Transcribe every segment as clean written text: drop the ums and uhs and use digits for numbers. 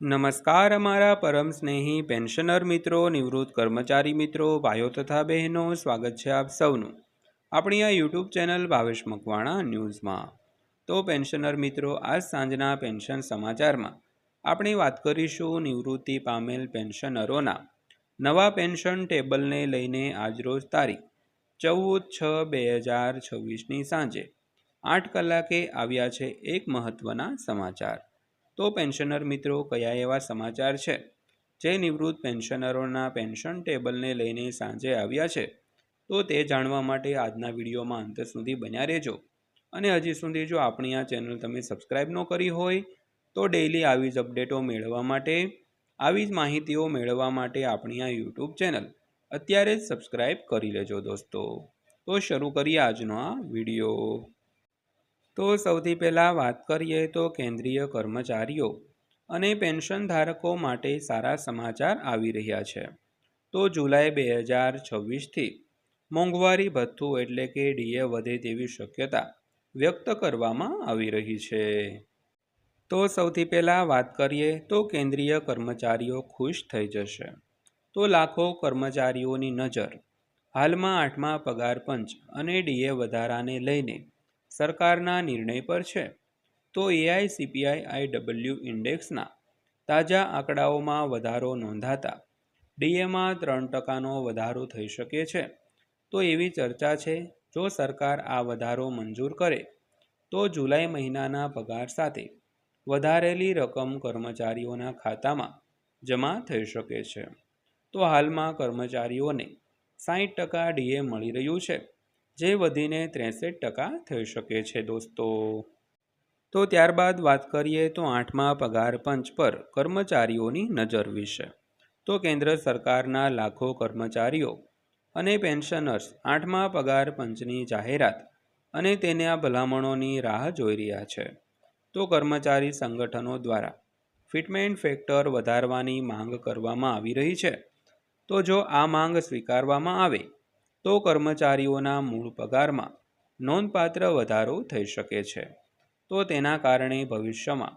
નમસ્કાર અમારા પરમ સ્નેહી પેન્શનર મિત્રો, નિવૃત્ત કર્મચારી મિત્રો, ભાઈઓ તથા બહેનો, સ્વાગત છે આપ સૌનું આપણી આ યુટ્યુબ ચેનલ ભાવેશ મકવાણા ન્યૂઝમાં। તો પેન્શનર મિત્રો, આજ સાંજના પેન્શન સમાચારમાં આપણે વાત કરીશું નિવૃત્તિ પામેલ પેન્શનરોના નવા પેન્શન ટેબલને લઈને આજરોજ તારીખ 14/6/2026ની સાંજે 8 કલાકે આવ્યા છે એક મહત્વના સમાચાર। તો પેન્શનર મિત્રો, કયા એવા સમાચાર છે જે નિવૃત્ત પેન્શનરોના પેન્શન ટેબલને લઈને સાંજે આવ્યા છે, તો તે જાણવા માટે આજના વિડીયોમાં અંત સુધી બન્યા રહેજો। અને હજી સુધી જો આપણી આ ચેનલ તમે સબસ્ક્રાઈબ ન કરી હોય તો ડેઈલી આવી જ અપડેટો મેળવવા માટે, આવી જ માહિતીઓ મેળવવા માટે આપણી આ યુટ્યુબ ચેનલ અત્યારે જ સબસ્ક્રાઈબ કરી લેજો દોસ્તો। તો શરૂ કરીએ આજનો આ વિડીયો। તો સૌથી પહેલાં વાત કરીએ તો કેન્દ્રીય કર્મચારીઓ અને પેન્શન ધારકો માટે સારા સમાચાર આવી રહ્યા છે। તો જુલાઈ 2026થી મોંઘવારી ભથ્થું એટલે કે ડીએ વધે તેવી શક્યતા વ્યક્ત કરવામાં આવી રહી છે। તો સૌથી પહેલાં વાત કરીએ તો કેન્દ્રીય કર્મચારીઓ ખુશ થઈ જશે। તો લાખો કર્મચારીઓની નજર હાલમાં 8મા પગાર પંચ અને ડીએ વધારાને લઈને સરકારના નિર્ણય પર છે। તો AICPI-IW ઇન્ડેક્સના તાજા આંકડાઓમાં વધારો નોંધાતા ડીએમાં 3%નો વધારો થઈ શકે છે। તો એવી ચર્ચા છે, જો સરકાર આ વધારો મંજૂર કરે તો જુલાઈ મહિનાના પગાર સાથે વધારેલી રકમ કર્મચારીઓના ખાતામાં જમા થઈ શકે છે। તો હાલમાં કર્મચારીઓને 60% ડીએ મળી રહ્યું છે, જે વધીને 63% થઈ શકે છે દોસ્તો। તો ત્યારબાદ વાત કરીએ તો 8મા પગાર પંચ પર કર્મચારીઓની નજર વિશે। તો કેન્દ્ર સરકારના લાખો કર્મચારીઓ અને પેન્શનર્સ 8મા પગાર પંચની જાહેરાત અને તેના ભલામણોની રાહ જોઈ રહ્યા છે। તો કર્મચારી સંગઠનો દ્વારા ફિટમેન્ટ ફેક્ટર વધારવાની માંગ કરવામાં આવી રહી છે। તો જો આ માંગ સ્વીકારવામાં આવે તો કર્મચારીઓના મૂળ પગારમાં નોંધપાત્ર વધારો થઈ શકે છે। તો તેના કારણે ભવિષ્યમાં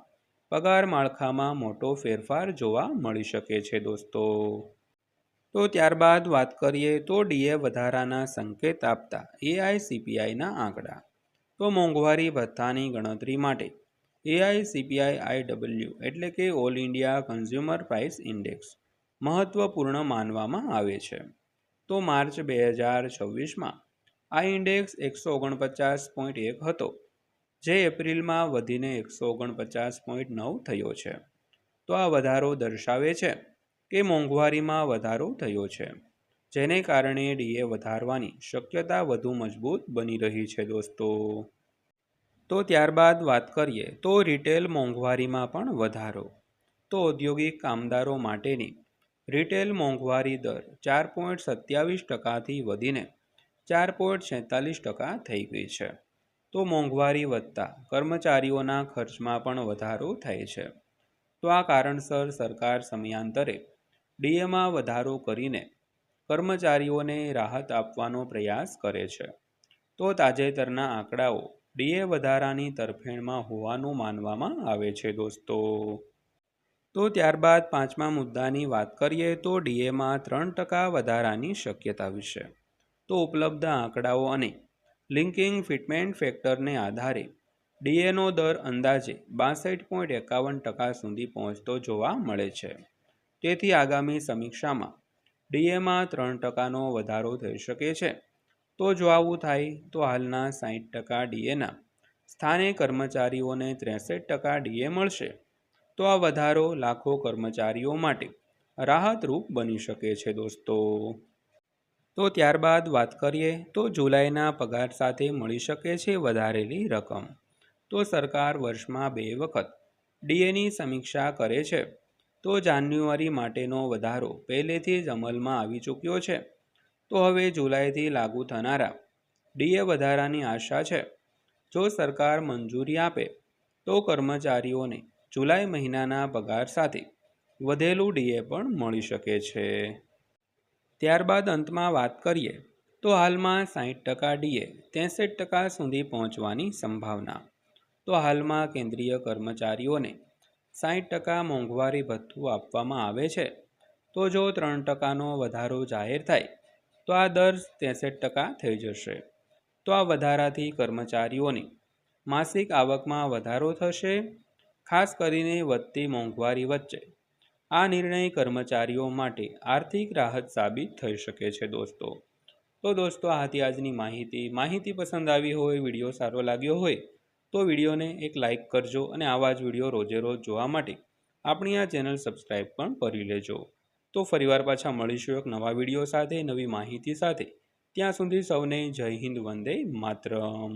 પગાર માળખામાં મોટો ફેરફાર જોવા મળી શકે છે દોસ્તો। તો ત્યારબાદ વાત કરીએ તો ડીએ વધારાના સંકેત આપતા AICPIના આંકડા। તો મોંઘવારી ભથ્થાની ગણતરી માટે AICPI-IW એટલે કે all India consumer price index મહત્વપૂર્ણ માનવામાં આવે છે। તો માર્ચ 2026માં આ ઇન્ડેક્સ 149.1 હતો, જે એપ્રિલમાં વધીને 149.9 થયો છે। તો આ વધારો દર્શાવે છે કે મોંઘવારીમાં વધારો થયો છે, જેને કારણે ડીએ વધારવાની શક્યતા વધુ મજબૂત બની રહી છે દોસ્તો। તો ત્યારબાદ વાત કરીએ તો રિટેલ મોંઘવારીમાં પણ વધારો। તો ઔદ્યોગિક કામદારો માટેની રિટેલ મોંઘવારી દર 4.27%થી વધીને 4.46% થઈ ગઈ છે। તો મોંઘવારી વધતા કર્મચારીઓના ખર્ચમાં પણ વધારો થાય છે। તો આ કારણસર સરકાર સમયાંતરે ડીએમાં વધારો કરીને કર્મચારીઓને રાહત આપવાનો પ્રયાસ કરે છે। તો તાજેતરના આંકડાઓ ડીએ વધારાની તરફેણમાં હોવાનું માનવામાં આવે છે દોસ્તો। તો ત્યારબાદ 5મા મુદ્દાની વાત કરીએ તો ડીએમાં 3% વધારાની શક્યતા વિશે। તો ઉપલબ્ધ આંકડાઓ અને લિંકિંગ ફિટમેન્ટ ફેક્ટરને આધારે ડીએનો દર અંદાજે 62.51% સુધી પહોંચતો જોવા મળે છે। તેથી આગામી સમીક્ષામાં ડીએમાં 3%નો વધારો થઈ શકે છે। તો જો આવું થાય તો હાલના 60% ડીએના સ્થાને કર્મચારીઓને 63% ડીએ મળશે। તો આ વધારો લાખો કર્મચારીઓ માટે રાહતરૂપ બની શકે છે દોસ્તો। તો ત્યારબાદ વાત કરીએ તો જુલાઈના પગાર સાથે મળી શકે છે વધારેલી રકમ। તો સરકાર વર્ષમાં 2 વખત ડીએની સમીક્ષા કરે છે। તો જાન્યુઆરી માટેનો વધારો પહેલેથી જ અમલમાં આવી ચૂક્યો છે। તો હવે જુલાઈથી લાગુ થનારા ડીએ વધારાની આશા છે। જો સરકાર મંજૂરી આપે તો કર્મચારીઓને જુલાઈ મહિનાના પગાર સાથે વધેલું ડીએ પણ મળી શકે છે। ત્યારબાદ અંતમાં વાત કરીએ તો હાલમાં 60% ડીએ 63% સુધી પહોંચવાની સંભાવના। તો હાલમાં કેન્દ્રીય કર્મચારીઓને 60% મોંઘવારી ભથ્થું આપવામાં આવે છે, તો જો 3%નો વધારો જાહેર થાય તો આ દર 63% થઈ જશે. તો આ વધારાથી કર્મચારીઓની માસિક આવકમાં વધારો થશે. ખાસ કરીને વધતી મોંઘવારી વચ્ચે આ નિર્ણય કર્મચારીઓ માટે આર્થિક રાહત સાબિત થઈ શકે છે દોસ્તો. તો દોસ્તો આ હતી આજની માહિતી પસંદ આવી હોય, વિડીયો સારો લાગ્યો હોય તો વિડીયોને એક લાઇક કરજો અને આવા જ વિડીયો રોજે રોજ જોવા માટે આપણી આ ચેનલ સબસ્ક્રાઈબ પણ કરી લેજો. તો ફરીવાર પાછા મળીશું એક નવા વિડીયો સાથે, નવી માહિતી સાથે. ત્યાં સુધી સૌને જય હિન્દ, વંદે માતરમ.